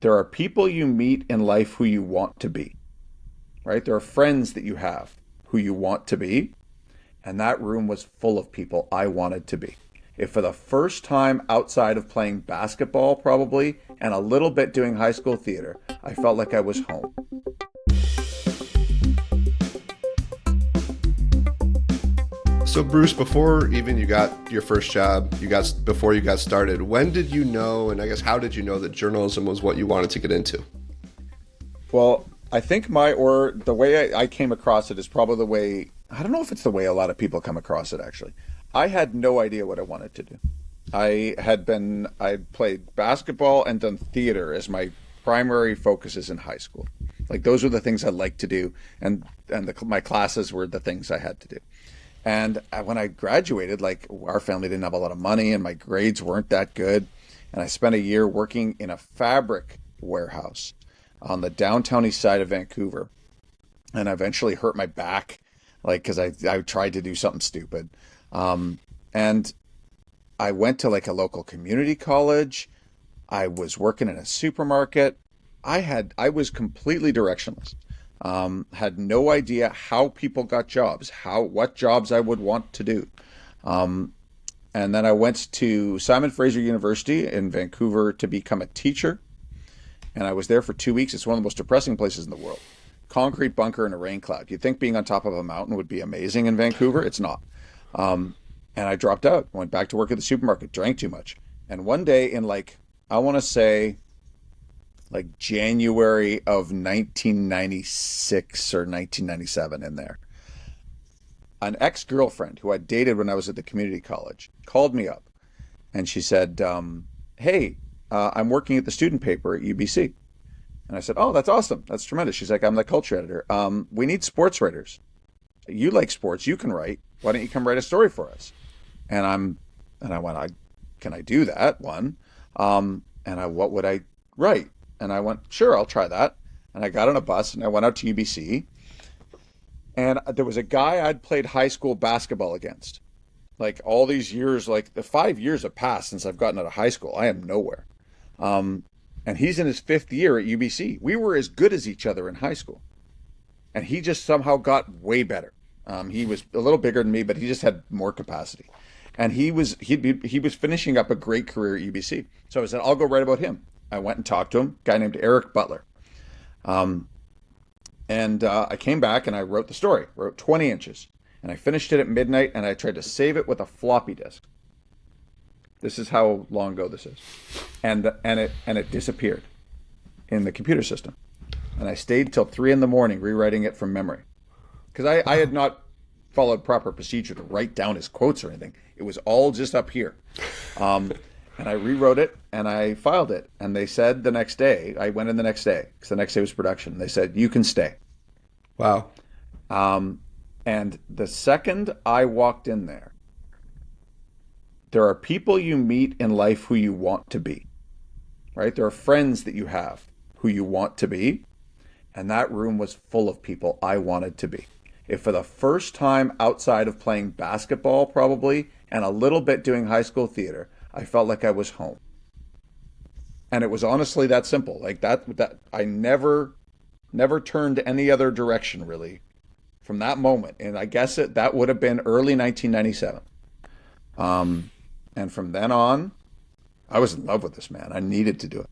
There are people you meet in life who you want to be, right? There are friends that you have who you want to be. And that room was full of people I wanted to be. If for the first time outside of playing basketball, probably, and a little bit doing high school theater, I felt like I was home. So Bruce, before even you got your first job, before you got started, when did you know, and I guess how did you know that journalism was what you wanted to get into? Well, I think the way I came across it is probably the way, I don't know if it's the way a lot of people come across it actually. I had no idea what I wanted to do. I'd played basketball and done theater as my primary focuses in high school. Like those were the things I liked to do, and my classes were the things I had to do. And when I graduated, like our family didn't have a lot of money and my grades weren't that good. And I spent a year working in a fabric warehouse on the downtown east side of Vancouver. And I eventually hurt my back, like, because I tried to do something stupid. And I went to like a local community college. I was working in a supermarket. I was completely directionless. Had no idea how people got jobs, what jobs I would want to do. And then I went to Simon Fraser University in Vancouver to become a teacher. And I was there for 2 weeks. It's one of the most depressing places in the world. Concrete bunker in a rain cloud. You'd think being on top of a mountain would be amazing in Vancouver. It's not. And I dropped out, went back to work at the supermarket, drank too much. And one day in I want to say like January of 1996 or 1997 in there, an ex-girlfriend who I dated when I was at the community college called me up and she said, hey, I'm working at the student paper at UBC. And I said, oh, that's awesome. That's tremendous. She's like, I'm the culture editor. We need sports writers. You like sports. You can write. Why don't you come write a story for us? And I went, can I do that? One. What would I write? And I went, sure, I'll try that. And I got on a bus and I went out to UBC. And there was a guy I'd played high school basketball against. Like all these years, like the 5 years have passed since I've gotten out of high school. I am nowhere. And he's in his fifth year at UBC. We were as good as each other in high school. And he just somehow got way better. He was a little bigger than me, but he just had more capacity. And he was finishing up a great career at UBC. So I said, I'll go write about him. I went and talked to him, a guy named Eric Butler. I came back and I wrote the story, wrote 20 inches. And I finished it at midnight and I tried to save it with a floppy disk. This is how long ago this is. And it disappeared in the computer system. And I stayed till 3 a.m. rewriting it from memory. Because I had not followed proper procedure to write down his quotes or anything. It was all just up here. And I rewrote it and I filed it. And they said the next day, I went in the next day, because the next day was production. They said, you can stay. Wow. And the second I walked in there are people you meet in life who you want to be, right? There are friends that you have who you want to be. And that room was full of people I wanted to be. If for the first time outside of playing basketball, probably, and a little bit doing high school theater, I felt like I was home. And it was honestly that simple. Like that I never turned any other direction really from that moment. And I guess that would have been early 1997. And from then on, I was in love with this man. I needed to do it.